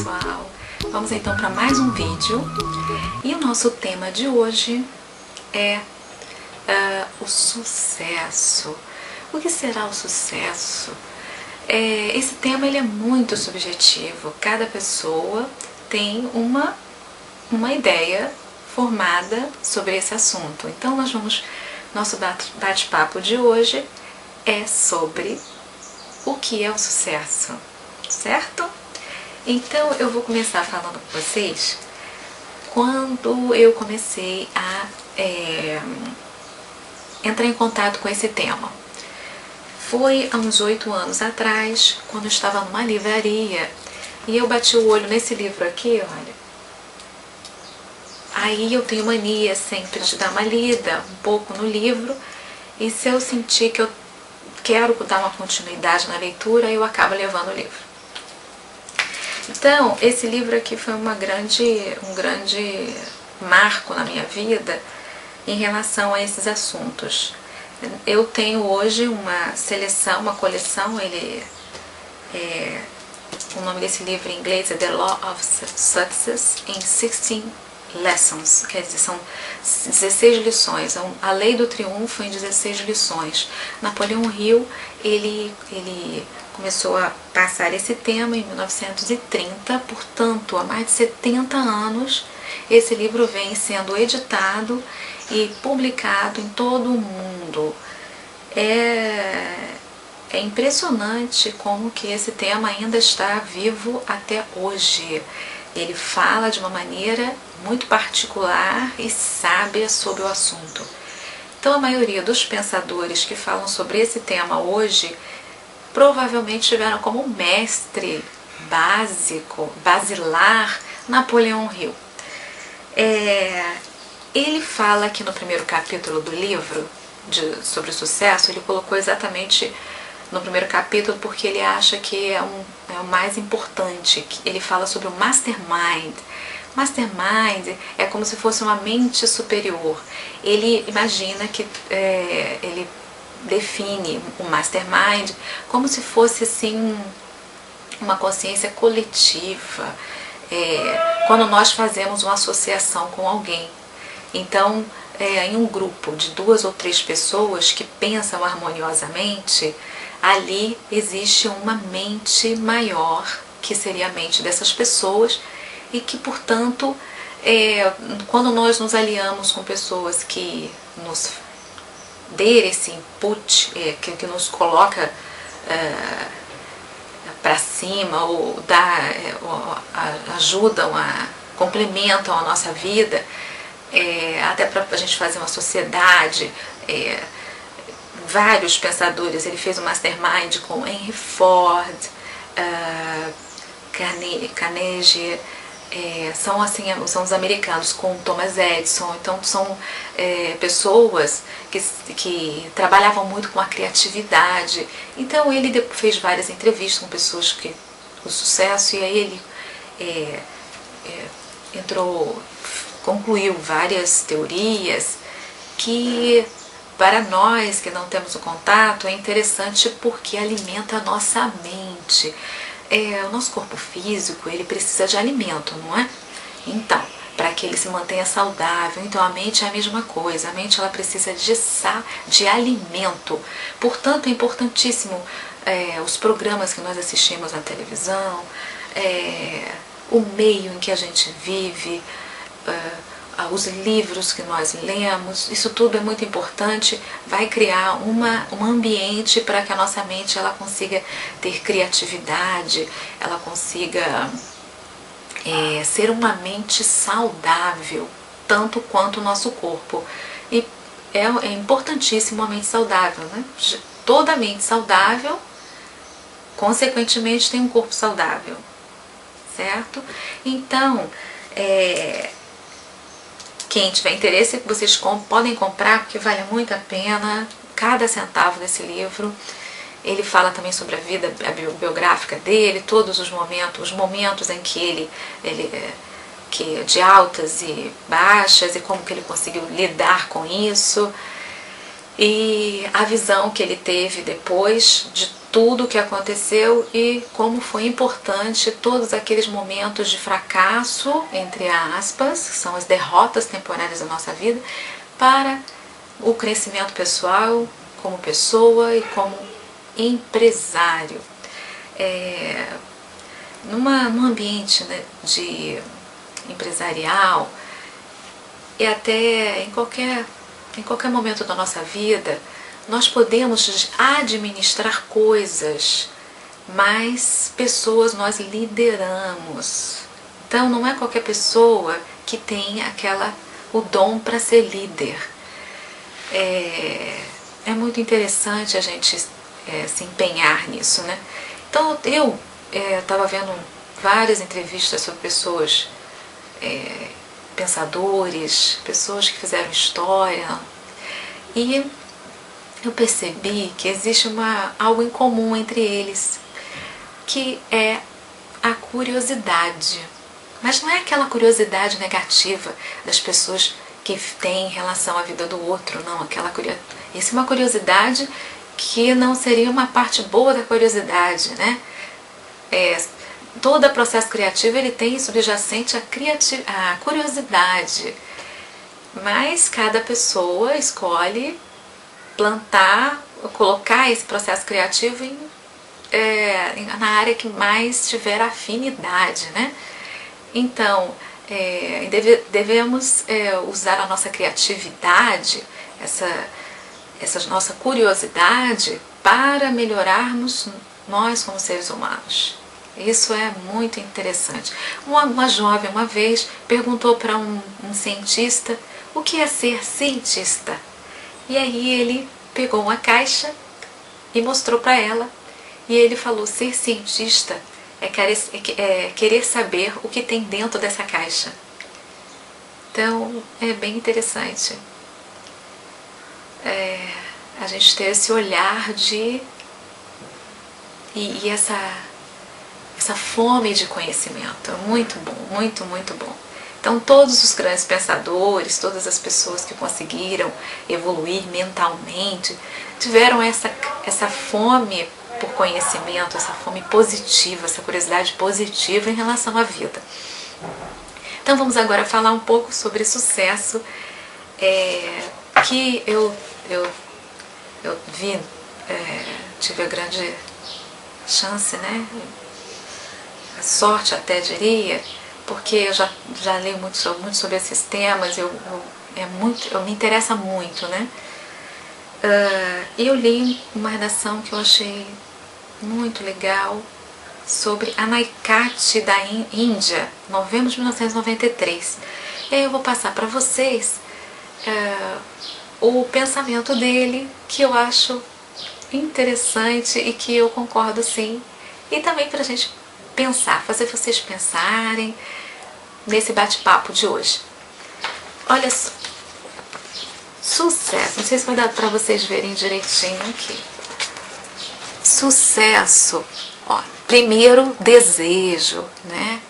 pessoal, vamos então para mais um vídeo e o nosso tema de hoje é o sucesso. O que será o sucesso? Esse tema ele é muito subjetivo, cada pessoa tem uma ideia formada sobre esse assunto. Então nosso bate-papo de hoje é sobre o que é o sucesso, certo? Então eu vou começar falando com vocês quando eu comecei a entrar em contato com esse tema. Foi há uns 8 anos atrás, quando eu estava numa livraria e eu bati o olho nesse livro aqui, olha. Aí eu tenho mania sempre de dar uma lida um pouco no livro, e se eu sentir que eu quero dar uma continuidade na leitura, eu acabo levando o livro. Então, esse livro aqui foi um grande marco na minha vida em relação a esses assuntos. Eu tenho hoje uma seleção, uma coleção, o nome desse livro em inglês é The Law of Success in 16 Lessons, quer dizer, são 16 lições, a lei do triunfo em 16 lições. Napoleão Hill, ele começou a passar esse tema em 1930, portanto, há mais de 70 anos, esse livro vem sendo editado e publicado em todo o mundo. É impressionante como que esse tema ainda está vivo até hoje. Ele fala de uma maneira muito particular e sábia sobre o assunto. Então, a maioria dos pensadores que falam sobre esse tema hoje provavelmente tiveram como mestre basilar Napoleão Hill. Ele fala aqui no primeiro capítulo do livro sobre o sucesso, ele colocou exatamente no primeiro capítulo porque ele acha que é o mais importante. Ele fala sobre o mastermind. Mastermind é como se fosse uma mente superior. Ele imagina que ele define o mastermind como se fosse assim uma consciência coletiva, quando nós fazemos uma associação com alguém. Então, em um grupo de 2 ou 3 pessoas que pensam harmoniosamente, ali existe uma mente maior, que seria a mente dessas pessoas, e que, portanto, quando nós nos aliamos com pessoas que nos dê esse input, que nos coloca para cima, ou ajudam, complementam a nossa vida, até para a gente fazer uma sociedade. Vários pensadores, ele fez um mastermind com Henry Ford, Carnegie, são os americanos, com Thomas Edison. Então são pessoas que trabalhavam muito com a criatividade. Então ele fez várias entrevistas com pessoas com sucesso, e aí ele concluiu várias teorias que, para nós que não temos o contato, é interessante porque alimenta a nossa mente. O nosso corpo físico, ele precisa de alimento, não é? Então, para que ele se mantenha saudável, então a mente é a mesma coisa. A mente, ela precisa de alimento. Portanto, é importantíssimo os programas que nós assistimos na televisão, o meio em que a gente vive, os livros que nós lemos. Isso tudo é muito importante, vai criar um ambiente para que a nossa mente ela consiga ter criatividade, ela consiga ser uma mente saudável, tanto quanto o nosso corpo. E é importantíssimo a mente saudável, né? Toda mente saudável, consequentemente, tem um corpo saudável, certo? Então, quem tiver interesse, vocês podem comprar, porque vale muito a pena cada centavo desse livro. Ele fala também sobre a vida biográfica dele, todos os momentos em que de altas e baixas, e como que ele conseguiu lidar com isso, e a visão que ele teve depois de tudo o que aconteceu e como foi importante todos aqueles momentos de fracasso, entre aspas, que são as derrotas temporárias da nossa vida, para o crescimento pessoal, como pessoa e como empresário. Num ambiente, né, de empresarial e até em qualquer momento da nossa vida, nós podemos administrar coisas, mas pessoas nós lideramos. Então não é qualquer pessoa que tem o dom para ser líder. É muito interessante a gente se empenhar nisso, né? Então eu estava vendo várias entrevistas sobre pessoas, pensadores, pessoas que fizeram história, e eu percebi que existe algo em comum entre eles, que é a curiosidade. Mas não é aquela curiosidade negativa das pessoas que têm em relação à vida do outro, não. Isso é uma curiosidade que não seria uma parte boa da curiosidade, né? Todo processo criativo ele tem subjacente a curiosidade, mas cada pessoa escolhe colocar esse processo criativo na área que mais tiver afinidade, né? Então, devemos usar a nossa criatividade, essa nossa curiosidade para melhorarmos nós como seres humanos. Isso é muito interessante. Uma jovem uma vez perguntou para um cientista o que é ser cientista. E aí ele pegou uma caixa e mostrou para ela. E ele falou: ser cientista é querer saber o que tem dentro dessa caixa. Então é bem interessante a gente ter esse olhar e essa fome de conhecimento. É muito bom, muito, muito bom. Então todos os grandes pensadores, todas as pessoas que conseguiram evoluir mentalmente, tiveram essa fome por conhecimento, essa fome positiva, essa curiosidade positiva em relação à vida. Então vamos agora falar um pouco sobre sucesso, que eu vi, tive a grande chance, né? A sorte até diria, porque eu já li muito sobre esses temas, me interessa muito, né? Eu li uma redação que eu achei muito legal sobre a Naikat da Índia, novembro de 1993. E aí eu vou passar para vocês o pensamento dele, que eu acho interessante e que eu concordo sim, e também para a gente pensar, fazer vocês pensarem nesse bate-papo de hoje. Olha só, sucesso, não sei se vai dar para vocês verem direitinho aqui. Sucesso, ó, primeiro desejo, né?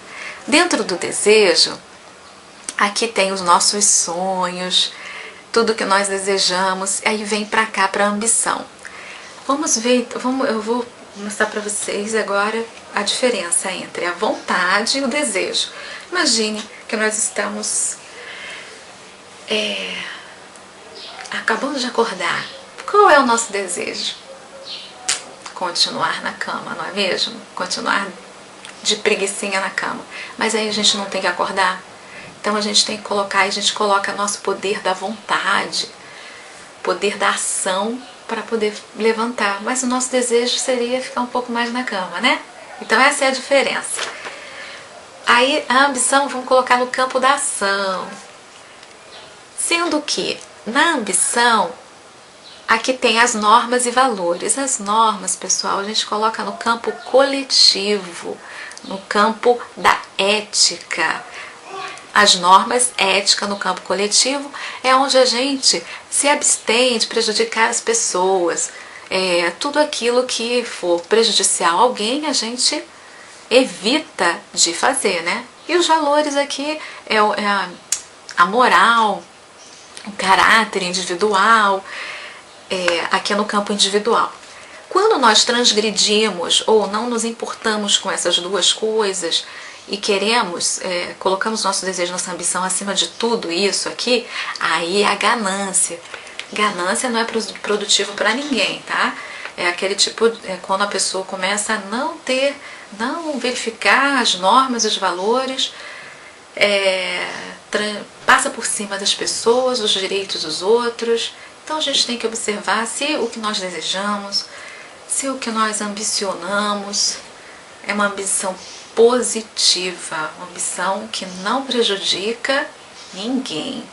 Dentro do desejo, aqui tem os nossos sonhos, tudo que nós desejamos, aí vem para cá, para a ambição. Vamos ver, eu vou mostrar para vocês agora a diferença entre a vontade e o desejo. Imagine que nós estamos acabando de acordar. Qual é o nosso desejo? Continuar na cama, não é mesmo? Continuar de preguicinha na cama. Mas aí a gente não tem que acordar. Então a gente tem que colocar, a gente coloca nosso poder da vontade, poder da ação para poder levantar. Mas o nosso desejo seria ficar um pouco mais na cama, né? Então essa é a diferença. Aí a ambição vamos colocar no campo da ação. Sendo que na ambição, aqui tem as normas e valores. As normas, pessoal, a gente coloca no campo coletivo, no campo da ética. As normas ética no campo coletivo é onde a gente se abstém de prejudicar as pessoas. Tudo aquilo que for prejudicial a alguém, a gente evita de fazer, né? E os valores aqui a moral, o caráter individual, aqui é no campo individual. Quando nós transgredimos ou não nos importamos com essas duas coisas e queremos, colocamos nosso desejo, nossa ambição acima de tudo isso aqui, aí é a ganância. Ganância não é produtivo para ninguém, tá? É aquele tipo, quando a pessoa começa a não verificar as normas, os valores, passa por cima das pessoas, os direitos dos outros. Então a gente tem que observar se o que nós desejamos, se o que nós ambicionamos é uma ambição positiva, uma ambição que não prejudica ninguém.